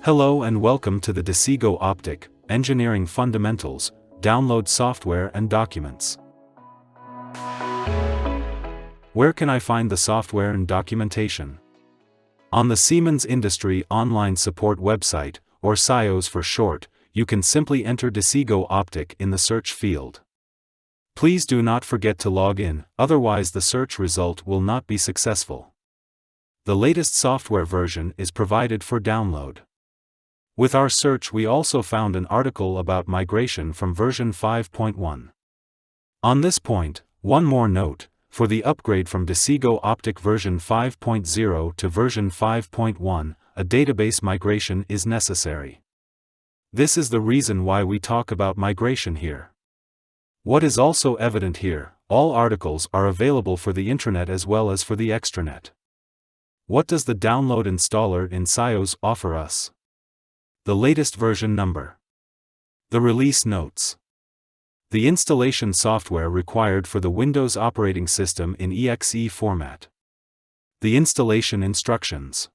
Hello and welcome to the Desigo Optic, Engineering Fundamentals, Download Software and Documents. Where can I find the software and documentation? On the Siemens Industry Online Support website, or SIOS for short, you can simply enter Desigo Optic in the search field. Please do not forget to log in, otherwise the search result will not be successful. The latest software version is provided for download. With our search we also found an article about migration from version 5.1. On this point, one more note: for the upgrade from Desigo Optic version 5.0 to version 5.1, a database migration is necessary. This is the reason why we talk about migration here. What is also evident here, all articles are available for the intranet as well as for the extranet. What does the download installer in SIOS offer us? The latest version number. The release notes. The installation software required for the Windows operating system in exe format. The installation instructions.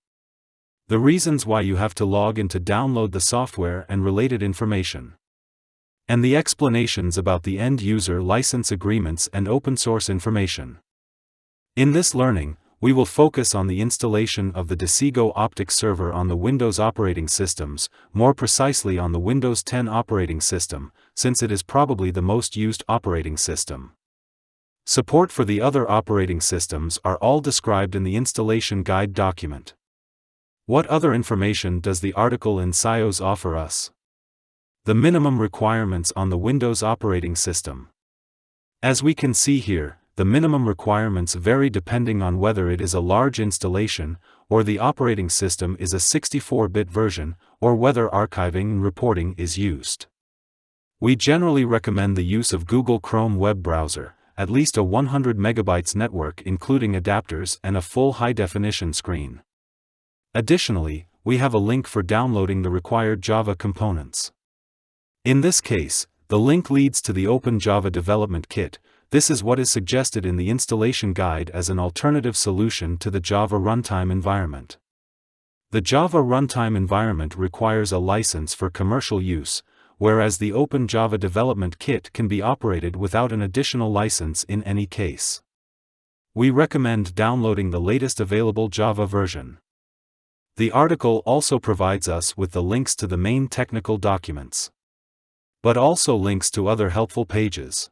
The reasons why you have to log in to download the software and related information. And the explanations about the end-user license agreements and open-source information. In this learning, we will focus on the installation of the Desigo Optic server on the Windows operating systems, more precisely on the Windows 10 operating system, since it is probably the most used operating system. Support for the other operating systems are all described in the installation guide document. What other information does the article in SIOS offer us? The minimum requirements on the Windows operating system. As we can see here, the minimum requirements vary depending on whether it is a large installation, or the operating system is a 64-bit version, or whether archiving and reporting is used. We generally recommend the use of Google Chrome web browser, at least a 100 MB network including adapters and a full high-definition screen. Additionally, we have a link for downloading the required Java components. In this case, the link leads to the Open Java Development Kit. This is what is suggested in the installation guide as an alternative solution to the Java runtime environment. The Java runtime environment requires a license for commercial use, whereas the Open Java Development Kit can be operated without an additional license in any case. We recommend downloading the latest available Java version. The article also provides us with the links to the main technical documents, but also links to other helpful pages.